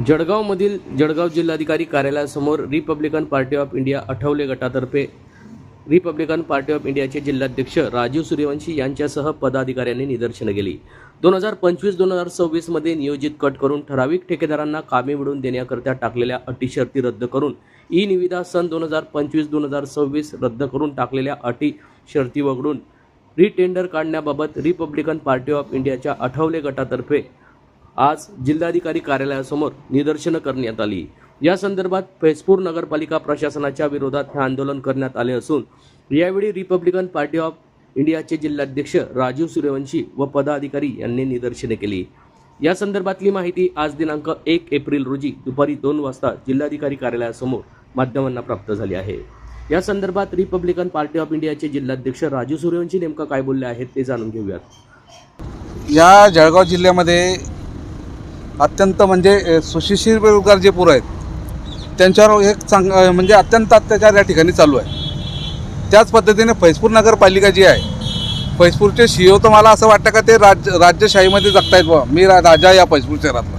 जळगावमधील जळगाव जिल्हाधिकारी कार्यालयासमोर Republican Party of India Athawale गटातर्फे रिपब्लिकन पार्टी ऑफ इंडियाचे जिल्हाध्यक्ष राजीव सूर्यवंशी यांच्यासह पदाधिकाऱ्यांनी निदर्शनं केली। 2025-2026 मध्ये नियोजित कट करून ठराविक ठेकेदारांना कामे मिळवून देण्याकरता टाकलेल्या अटी शर्ती रद्द करून ई निविदा सन 2025-2026 रद्द करून टाकलेल्या अटी शर्ती वगळून रिटेंडर काढण्याबाबत रिपब्लिकन पार्टी ऑफ इंडियाच्या आठवले गटातर्फे आज जिल्हाधिकारी कार्यालयासमोर निदर्शनं करण्यात आली। या संदर्भात फैजपूर नगरपालिका प्रशासनाच्या विरोधात हे आंदोलन करण्यात आले असून यावेळी रिपब्लिकन पार्टी ऑफ इंडियाचे जिल्हाध्यक्ष राजीव सूर्यवंशी व पदाधिकारी यांनी निदर्शने केली। या संदर्भातली माहिती आज दिनांक 1 एप्रिल रोजी दुपारी 2 वाजता जिल्हाधिकारी कार्यालयासमोर माध्यमांना प्राप्त झाली आहे। या संदर्भात रिपब्लिकन पार्टी ऑफ इंडियाचे जिल्हाध्यक्ष राजीव सूर्यवंशी नेमकं काय बोलले आहेत ते जाणून घेऊयात। या जळगाव जिल्ह्यामध्ये अत्यंत म्हणजे सुशिक्षित बेरोजगार जे पोरं आहेत त्यांच्यावर एक म्हणजे अत्यंत अत्याचार या ठिकाणी चालू आहे। त्याच पद्धतीने फैजपूर नगरपालिका जी आहे, फैजपूरचे CEO तर मला असं वाटतं का ते राज्यशाहीमध्ये जगतायत बा, मी राजा या फैजपूर शहरातला।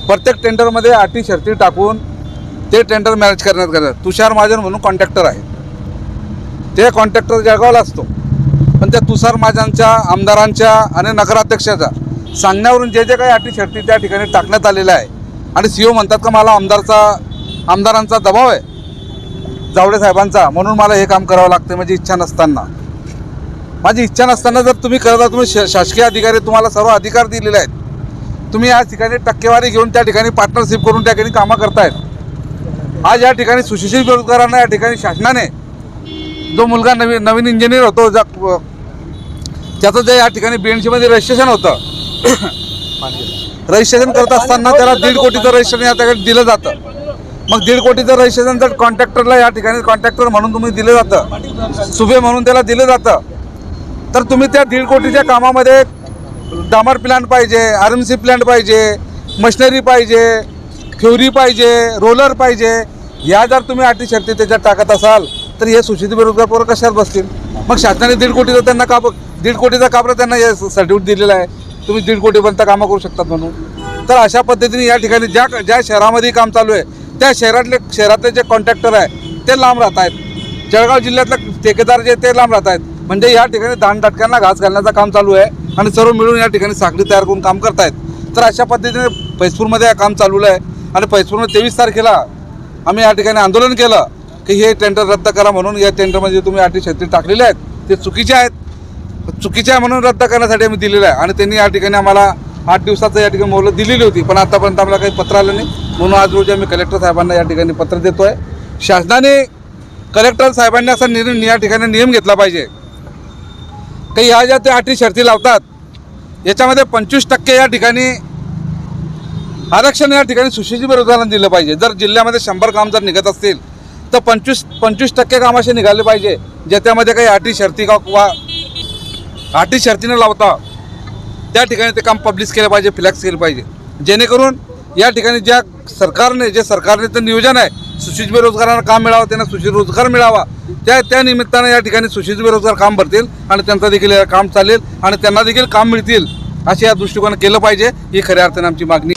प्रत्येक टेंडरमध्ये अटी शर्ती टाकून ते टेंडर मॅनेज करण्यात तुषार महाजन म्हणून कॉन्ट्रॅक्टर आहे, ते कॉन्ट्रॅक्टर जळगावला असतो, पण त्या तुषार महाजनच्या आमदारांच्या आणि नगराध्यक्षाचा सांगण्यावरून जे काही अटी शर्ती त्या ठिकाणी टाकण्यात आलेल्या आहे आणि CEO म्हणतात का मला आमदारांचा दबाव आहे जावडे साहेबांचा, म्हणून मला हे काम करावं लागतं। माझी इच्छा नसताना जर तुम्ही करता, तुम्ही शासकीय अधिकारी तुम्हाला सर्व अधिकार दिलेले आहेत, तुम्ही या ठिकाणी टक्केवारी घेऊन त्या ठिकाणी पार्टनरशिप करून त्या ठिकाणी कामं करतायत। आज या ठिकाणी सुशिक्षित बेरोजगारांना या ठिकाणी शासनाने जो मुलगा नवीन इंजिनियर होतो त्याचं जे या ठिकाणी BNC मध्ये रजिस्ट्रेशन होतं, रजिस्ट्रेशन करत असताना त्याला 1.5 कोटीचं रजिस्ट्रेशन या ठिकाणी दिलं जातं। मग 1.5 कोटीचं रजिस्ट्रेशन जर कॉन्ट्रॅक्टरला या ठिकाणी कॉन्ट्रॅक्टर म्हणून तुम्ही दिलं जातं, सुबे म्हणून त्याला दिलं जातं, तर तुम्ही त्या 1.5 कोटीच्या कामामध्ये डामर प्लांट पाहिजे, RMC प्लांट पाहिजे, मशिनरी पाहिजे, फ्युरी पाहिजे, रोलर पाहिजे, या जर तुम्ही अटी शर्ती त्याच्यात टाकत असाल तर हे सुशिक्षित बेरोजगार पोरं कशात बसतील? मग शासनाने 1.5 कोटीचं त्यांना 1.5 कोटीचा काबरा त्यांना हे सर्टिफिकेट दिलेलं आहे, तुम्ही 1.5 कोटीपर्यंत कामं करू शकतात म्हणून। तर अशा पद्धतीने या ठिकाणी ज्या शहरामध्ये काम चालू आहे त्या शहरातले जे कॉन्ट्रॅक्टर आहे ते लांब राहत आहेत, जळगाव जिल्ह्यातले ठेकेदार जे ते लांब राहत आहेत। म्हणजे या ठिकाणी दांडटक्यांना घास घालण्याचं काम चालू आहे आणि सर्व मिळून या ठिकाणी साखळी तयार करून काम करतायत। तर अशा पद्धतीने फैजपूरमध्ये काम चालू आहे आणि फैजपूरमध्ये 23 तारखेला आम्ही या ठिकाणी आंदोलन केलं की हे टेंडर रद्द करा म्हणून। या टेंडरमध्ये तुम्ही अटी शर्ती टाकलेल्या आहेत ते चुकीचे आहे म्हणून रद्द करण्यासाठी आम्ही दिलेलं आहे आणि त्यांनी या ठिकाणी आम्हाला 8 दिवसाचं या ठिकाणी मोहलत दिलेली होती, पण आतापर्यंत आम्हाला काही पत्र आलं नाही, म्हणून आज रोजी आम्ही कलेक्टर साहेबांना या ठिकाणी पत्र देतो आहे। शासनाने कलेक्टर साहेबांनी असा या ठिकाणी नियम घेतला पाहिजे की या ज्या त्या अटी शर्ती लावतात याच्यामध्ये 25% या ठिकाणी आरक्षण या ठिकाणी सुशिक्षित बेरोजगारांना दिलं पाहिजे। जर जिल्ह्यामध्ये 100 काम जर निघत असतील तर 25% काम असे निघाले पाहिजे ज्याच्यामध्ये काही अटी शर्ती किंवा अटी शर्तीने लावता त्या ठिकाणी ते काम पब्लिश केलं पाहिजे, फ्लॅक्स केलं पाहिजे, जेणेकरून या ठिकाणी सरकारने तर नियोजन आहे सुशिक्षित बेरोजगारांना काम मिळावं, त्यांना सुशिक्षित रोजगार मिळावा, त्या निमित्तानं या ठिकाणी सुशिक्षित बेरोजगार काम भरतील आणि त्यांचं देखील काम चालेल आणि त्यांना देखील काम मिळतील असे या दृष्टिकोनाने केलं पाहिजे, ही खऱ्या अर्थाने आमची मागणी।